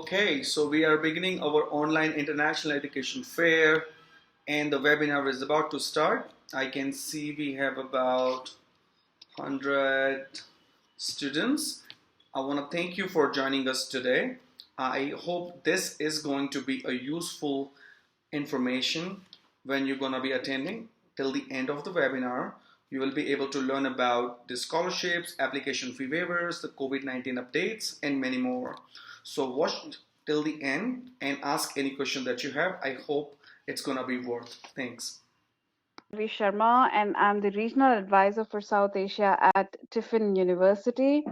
Okay, so we are beginning our online international education fair and the webinar is about to start. I can see we have about 100 students. I want to thank you for joining us today. I hope this is going to be a useful information when you're going to be attending till the end of the webinar. You will be able to learn about the scholarships, application fee waivers, the COVID-19 updates, and many more. So watch till the end and ask any question that you have. I hope it's going to be worth. Thanks. Ravi Sharma, and I'm the Regional Advisor for South Asia at Tiffin University.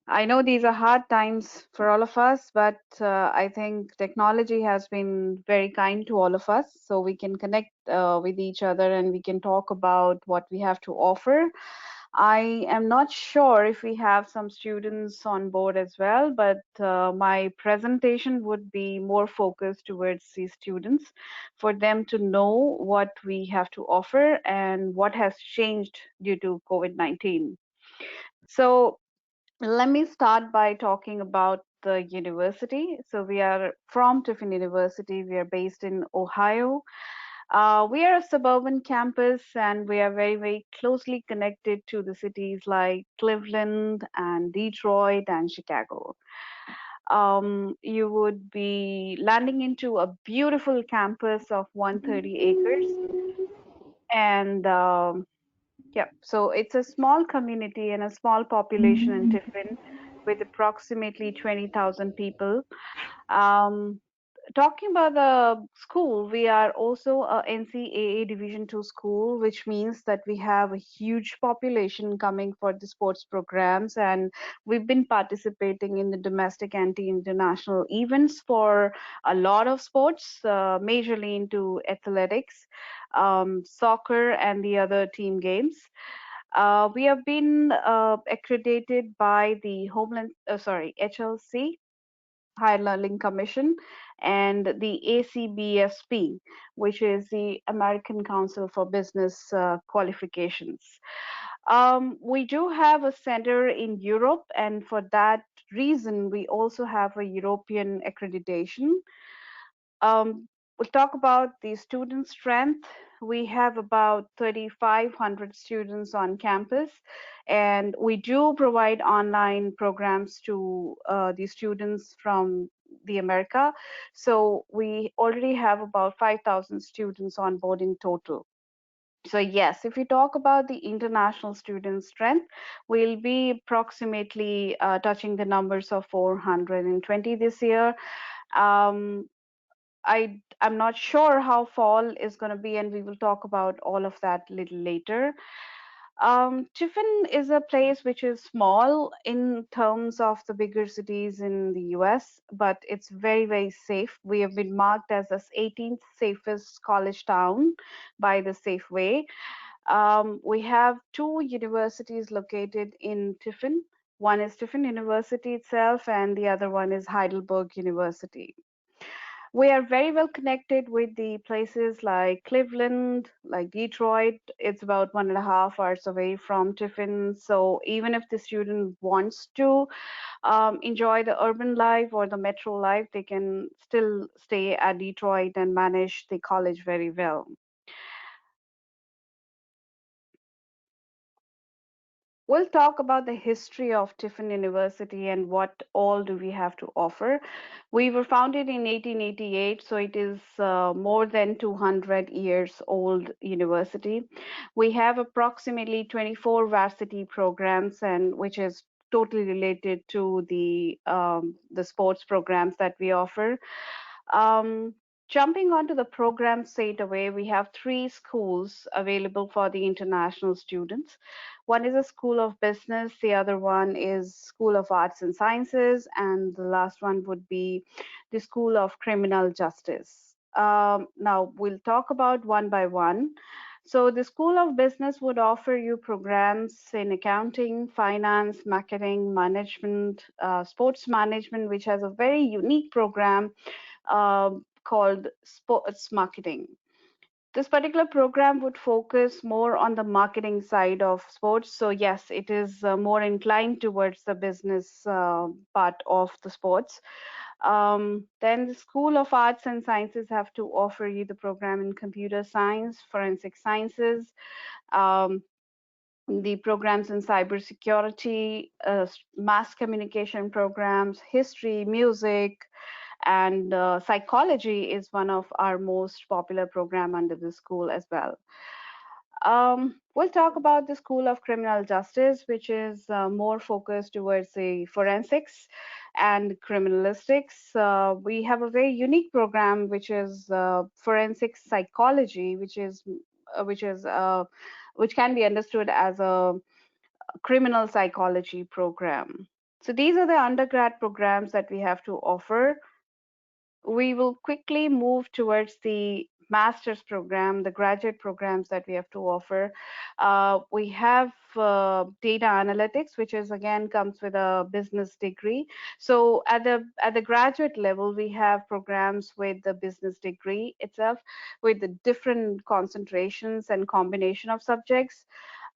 I know these are hard times for all of us, but I think technology has been very kind to all of us, so we can connect with each other and we can talk about what we have to offer. I am not sure if we have some students on board as well, but my presentation would be more focused towards these students for them to know what we have to offer and what has changed due to COVID-19. So let me start by talking about the university. So we are from Tiffin University. We are based in Ohio. We are a suburban campus and we are very, very closely connected to the cities like Cleveland and Detroit and Chicago. You would be landing into a beautiful campus of 130 acres. And yeah, so it's a small community and a small population in Tiffin with approximately 20,000 people. Um, Talking about the school, we are also a NCAA Division II school, which means that we have a huge population coming for the sports programs, and we've been participating in the domestic and the international events for a lot of sports, majorly into athletics, soccer, and the other team games. We have been accredited by the HLC, Higher Learning Commission, and the ACBSP, which is the American Council for Business Qualifications. We do have a center in Europe, and for that reason, we also have a European accreditation. We'll talk about the student strength. We have about 3,500 students on campus, and we do provide online programs to the students from the America. So we already have about 5,000 students on board in total. So yes, if we talk about the international student strength, we'll be approximately touching the numbers of 420 this year. Um, I'm not sure how fall is going to be, and we will talk about all of that a little later. Tiffin is a place which is small in terms of the bigger cities in the US, but it's very, very safe. We have been marked as the 18th safest college town by the Safeway. We have two universities located in Tiffin. One is Tiffin University itself, and the other one is Heidelberg University. We are very well connected with the places like Cleveland, like Detroit. It's about 1.5 hours away from Tiffin. So even if the student wants to enjoy the urban life or the metro life, they can still stay at Detroit and manage the college very well. We'll talk about the history of Tiffin University and what all do we have to offer. We were founded in 1888, so it is more than 200 years old university. We have approximately 24 varsity programs, and which is totally related to the sports programs that we offer. Um, Jumping onto the program straight away, we have three schools available for the international students. One is a School of Business, the other one is School of Arts and Sciences, and the last one would be the School of Criminal Justice. Now, we'll talk about one by one. So, the School of Business would offer you programs in accounting, finance, marketing, management, sports management, which has a very unique program called sports marketing. This particular program would focus more on the marketing side of sports. So yes, it is more inclined towards the business part of the sports. Then the School of Arts and Sciences have to offer you the program in computer science, forensic sciences, um, the programs in cybersecurity, mass communication programs, history, music, and psychology is one of our most popular program under the school as well. We'll talk about the School of Criminal Justice, which is more focused towards the forensics and criminalistics. We have a very unique program, which is forensic psychology, which is which can be understood as a criminal psychology program. So these are the undergrad programs that we have to offer. We will quickly move towards the master's program, the graduate programs that we have to offer. We have data analytics, which is again comes with a business degree. So at the graduate level, we have programs with the business degree itself, with the different concentrations and combination of subjects.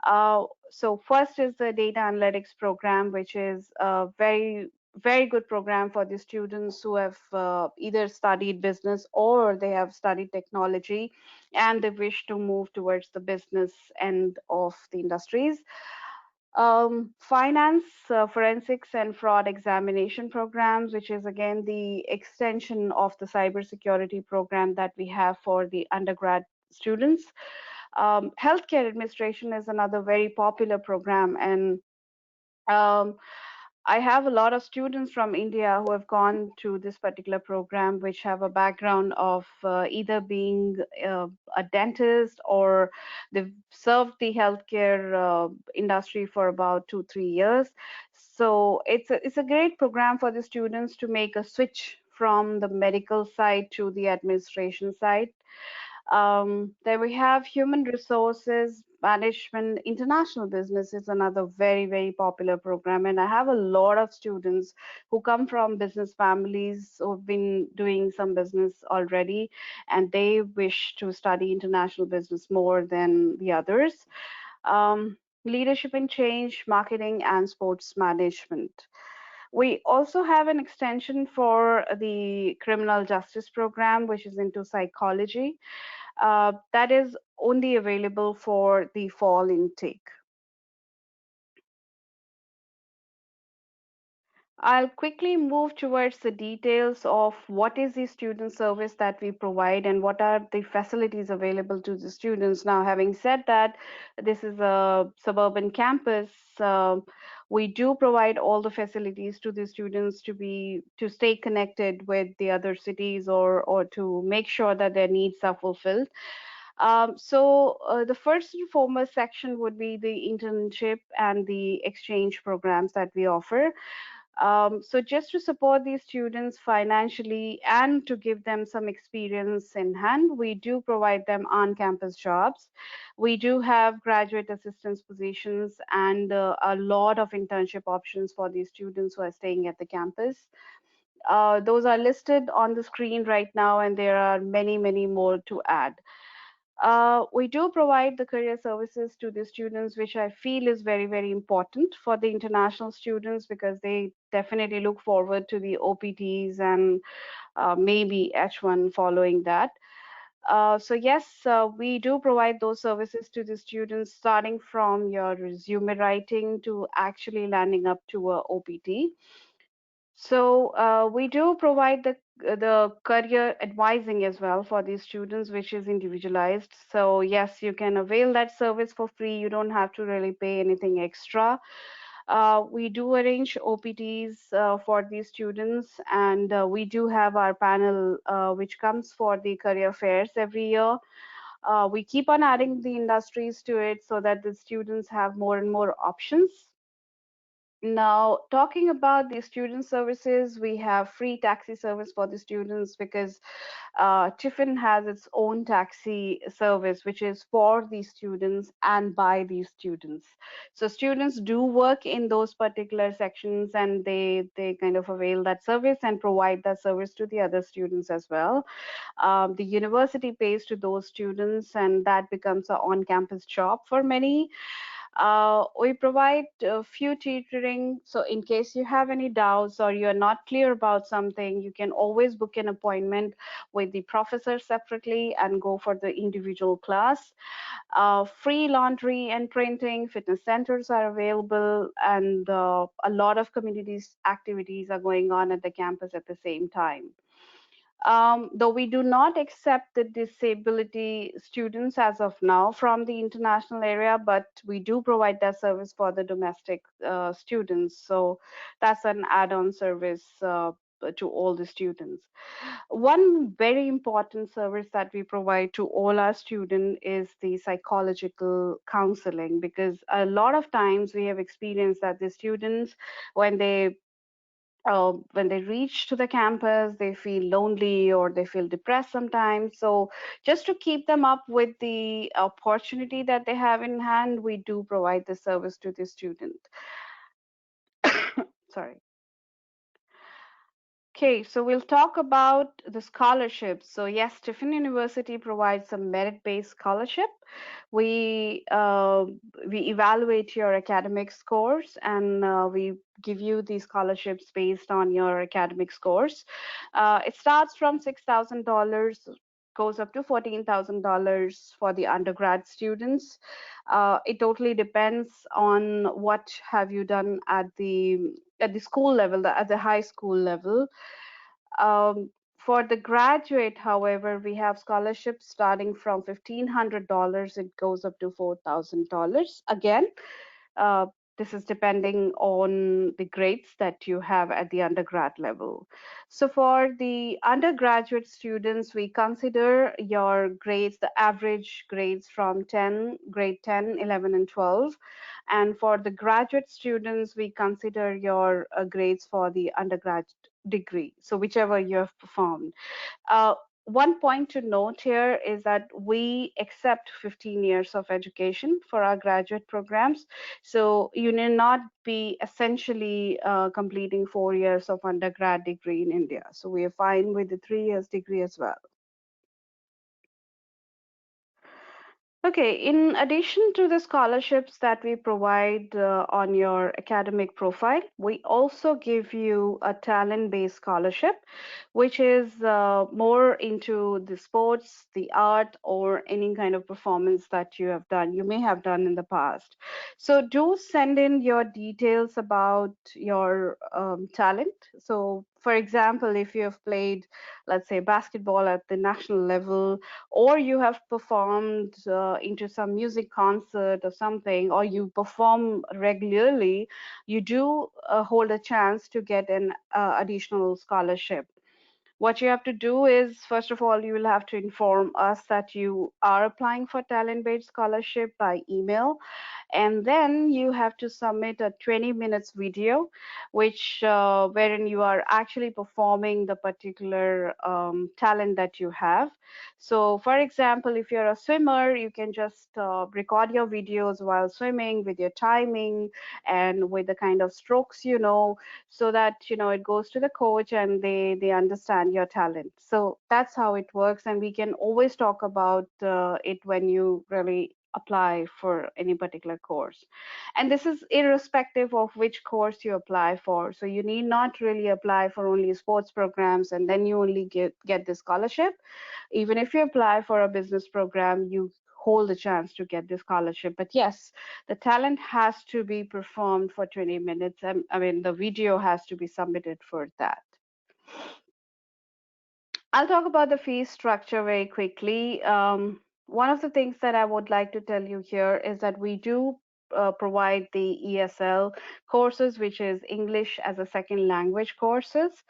So first is the data analytics program, which is a very good program for the students who have either studied business or they have studied technology and they wish to move towards the business end of the industries. Finance, forensics, and fraud examination programs, which is again the extension of the cybersecurity program that we have for the undergrad students. Healthcare administration is another very popular program, and um, I have a lot of students from India who have gone to this particular program, which have a background of either being a dentist or they've served the healthcare industry for about 2 3 years. So it's a great program for the students to make a switch from the medical side to the administration side. Then we have human resources management. International business is another very popular program, and I have a lot of students who come from business families who've been doing some business already, and they wish to study international business more than the others. Leadership and change, marketing, and sports management. We also have an extension for the criminal justice program, which is into psychology. That is only available for the fall intake. I'll quickly move towards the details of what is the student service that we provide and what are the facilities available to the students. Now, having said that, this is a suburban campus. We do provide all the facilities to the students to stay connected with the other cities or to make sure that their needs are fulfilled. The first and foremost section would be the internship and the exchange programs that we offer. So just to support these students financially and to give them some experience in hand, we do provide them on-campus jobs. We do have graduate assistance positions and a lot of internship options for these students who are staying at the campus. Those are listed on the screen right now, and there are many more to add. We do provide the career services to the students, which I feel is very important for the international students because they definitely look forward to the OPTs and maybe H1 following that. So yes, we do provide those services to the students, starting from your resume writing to actually landing up to a OPT. So we do provide the career advising as well for these students, which is individualized. So yes, you can avail that service for free. You don't have to really pay anything extra. We do arrange OPTs for these students, and we do have our panel, which comes for the career fairs every year. We keep on adding the industries to it so that the students have more and more options. Now, talking about the student services, we have free taxi service for the students because Tiffin has its own taxi service, which is for the students and by the students. So students do work in those particular sections, and they kind of avail that service and provide that service to the other students as well. The university pays to those students, and that becomes an on-campus job for many. We provide a few tutoring, so in case you have any doubts or you're not clear about something, you can always book an appointment with the professor separately and go for the individual class. Free laundry and printing, fitness centers are available, and a lot of communities activities are going on at the campus at the same time. Though we do not accept the disability students as of now from the international area, but we do provide that service for the domestic students. So that's an add-on service to all the students. One very important service that we provide to all our students is the psychological counseling, because a lot of times we have experienced that the students, when they reach to the campus, they feel lonely or they feel depressed sometimes. So just to keep them up with the opportunity that they have in hand, we do provide the service to the student. Sorry. Okay, so we'll talk about the scholarships. So yes, Tiffin University provides a merit-based scholarship. We we evaluate your academic scores, and we give you the scholarships based on your academic scores. It starts from $6,000, goes up to $14,000 for the undergrad students. It totally depends on what have you done at the school level, at the high school level. For the graduate, however, we have scholarships starting from $1,500. It goes up to $4,000. Again, uh, this is depending on the grades that you have at the undergrad level. So for the undergraduate students, we consider your grades, the average grades from grade 10, 11, and 12. And for the graduate students, we consider your grades for the undergrad degree, so whichever you have performed. Uh, One point to note here is that we accept 15 years of education for our graduate programs. So you need not be essentially completing 4 years of undergrad degree in India. So we are fine with the 3 years degree as well. Okay, in addition to the scholarships that we provide on your academic profile, we also give you a talent-based scholarship, which is more into the sports, the art, or any kind of performance that you have done, you may have done in the past. So do send in your details about your talent. So for example, if you have played, let's say, basketball at the national level, or you have performed into some music concert or something, or you perform regularly, you do hold a chance to get an additional scholarship. What you have to do is, first of all, you will have to inform us that you are applying for talent-based scholarship by email, and then you have to submit a 20 minutes video, which wherein you are actually performing the particular talent that you have. So for example, if you're a swimmer, you can just record your videos while swimming with your timing and with the kind of strokes, so that it goes to the coach and they understand your talent. So that's how it works, and we can always talk about it when you really apply for any particular course. And this is irrespective of which course you apply for. So you need not really apply for only sports programs and then you only get the scholarship. Even if you apply for a business program, you hold the chance to get the scholarship. But yes, the talent has to be performed for 20 minutes. I mean, the video has to be submitted for that. I'll talk about the fee structure very quickly. One of the things that I would like to tell you here is that we do provide the ESL courses, which is English as a second language courses.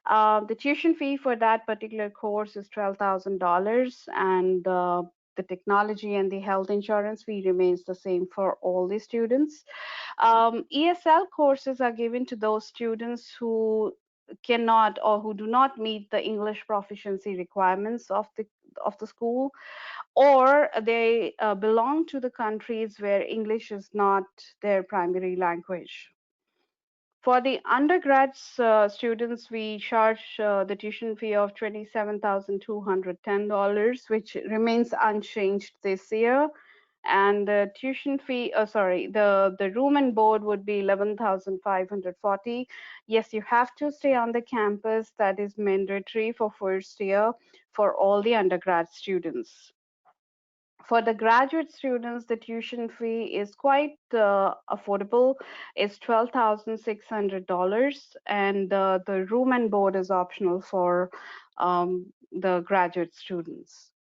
The tuition fee for that particular course is $12,000, and the technology and the health insurance fee remains the same for all the students. ESL courses are given to those students who cannot or who do not meet the English proficiency requirements of the school, or they belong to the countries where English is not their primary language. For the undergrads students, we charge the tuition fee of $27,210, which remains unchanged this year. And the tuition fee, sorry, the room and board would be 11,540. Yes, you have to stay on the campus. That is mandatory for first year for all the undergrad students. For the graduate students, the tuition fee is quite affordable. It's $12,600, and the room and board is optional for the graduate students.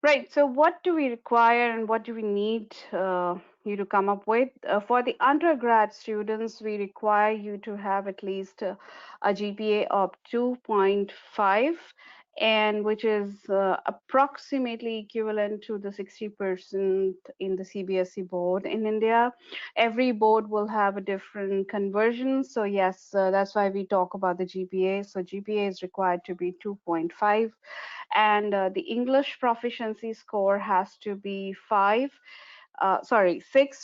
Right. So, what do we require and what do we need you to come up with? For the undergrad students, we require you to have at least a GPA of 2.5, and which is approximately equivalent to the 60% in the CBSE board in India. Every board will have a different conversion. So, yes, that's why we talk about the GPA. So, GPA is required to be 2.5, and the English proficiency score has to be 6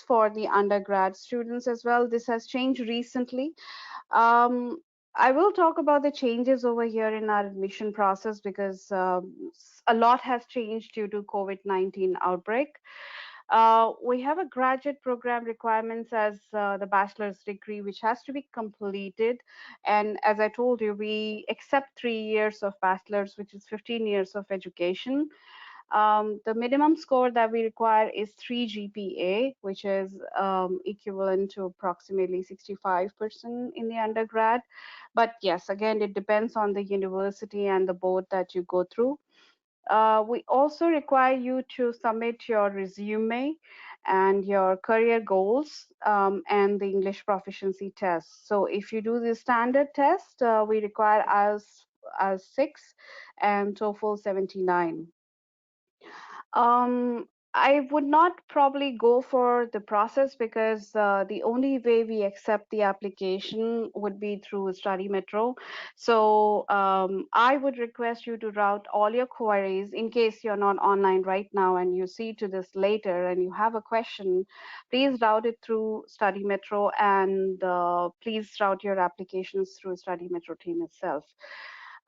for the undergrad students as well. This has changed recently. Um, I will talk about the changes over here in our admission process because a lot has changed due to COVID-19 outbreak. We have a graduate program requirements as the bachelor's degree, which has to be completed. And as I told you, we accept 3 years of bachelor's, which is 15 years of education. The minimum score that we require is 3 GPA, which is equivalent to approximately 65% in the undergrad. But yes, again, it depends on the university and the board that you go through. We also require you to submit your resume and your career goals and the English proficiency test. So if you do the standard test, we require IELTS 6 and TOEFL 79. Um, I would not probably go for the process because the only way we accept the application would be through Study Metro. So I would request you to route all your queries in case you're not online right now and you see to this later and you have a question, please route it through Study Metro, and please route your applications through Study Metro team itself.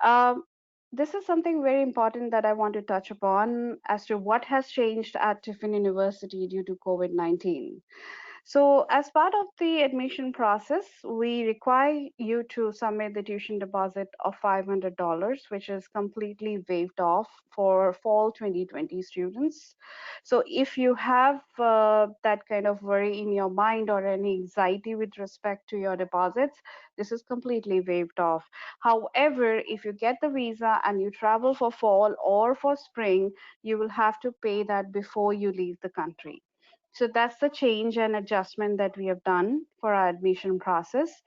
Um, this is something very important that I want to touch upon as to what has changed at Tiffin University due to COVID-19. So, as part of the admission process, we require you to submit the tuition deposit of $500, which is completely waived off for fall 2020 students. So, if you have that kind of worry in your mind or any anxiety with respect to your deposits, this is completely waived off. However, if you get the visa and you travel for fall or for spring, you will have to pay that before you leave the country. So that's the change and adjustment that we have done for our admission process.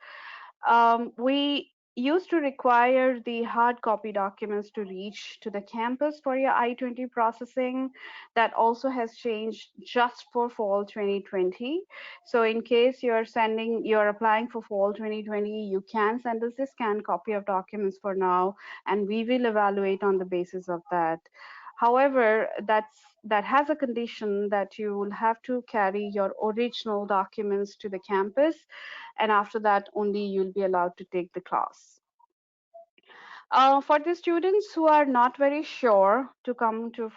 We used to require the hard copy documents to reach to the campus for your I-20 processing. That also has changed just for fall 2020. So in case you're applying for fall 2020, you can send us a scanned copy of documents for now, and we will evaluate on the basis of that. However, that has a condition that you will have to carry your original documents to the campus, and after that only you'll be allowed to take the class. For the students who are not very sure to come to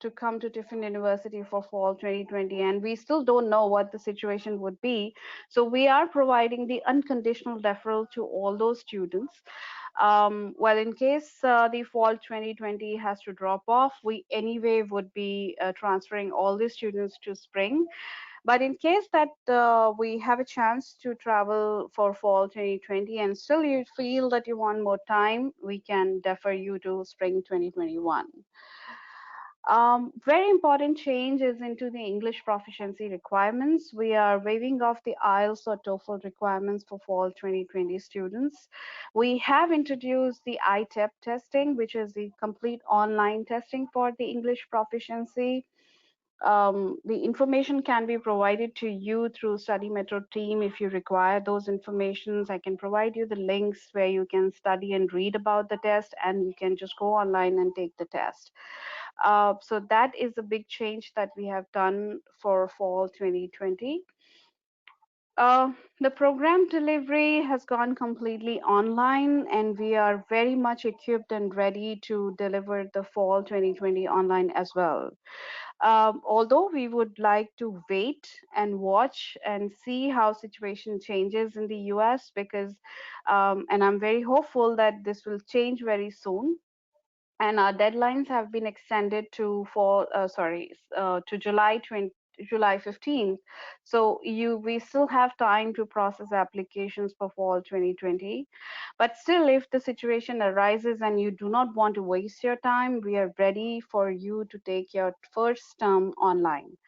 Tiffin University for fall 2020, and we still don't know what the situation would be, so we are providing the unconditional deferral to all those students. Well, in case the fall 2020 has to drop off, we anyway would be transferring all the students to spring. But in case that we have a chance to travel for fall 2020 and still you feel that you want more time, we can defer you to spring 2021. Very important change is into the English proficiency requirements. We are waiving off the IELTS or TOEFL requirements for fall 2020 students. We have introduced the ITEP testing, which is the complete online testing for the English proficiency. The information can be provided to you through Study Metro team if you require those informations. I can provide you the links where you can study and read about the test, and you can just go online and take the test. So that is a big change that we have done for fall 2020. The program delivery has gone completely online, and we are very much equipped and ready to deliver the fall 2020 online as well. Although we would like to wait and watch and see how situation changes in the US, because and I'm very hopeful that this will change very soon, and our deadlines have been extended to to July 15th. So we still have time to process applications for fall 2020. But still, if the situation arises and you do not want to waste your time, we are ready for you to take your first term online.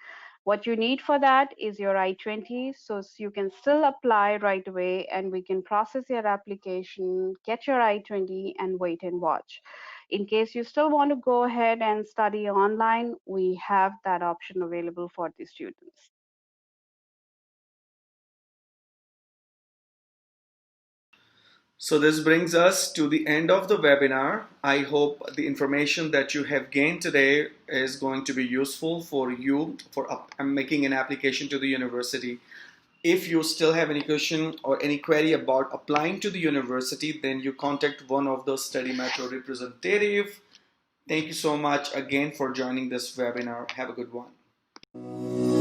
What you need for that is your I-20, so you can still apply right away, and we can process your application, get your I-20, and wait and watch. In case you still want to go ahead and study online, we have that option available for the students. So this brings us to the end of the webinar. I hope the information that you have gained today is going to be useful for you for making an application to the university. If you still have any question or any query about applying to the university, then you contact one of the study metro representative. Thank you so much again for joining this webinar. Have a good one.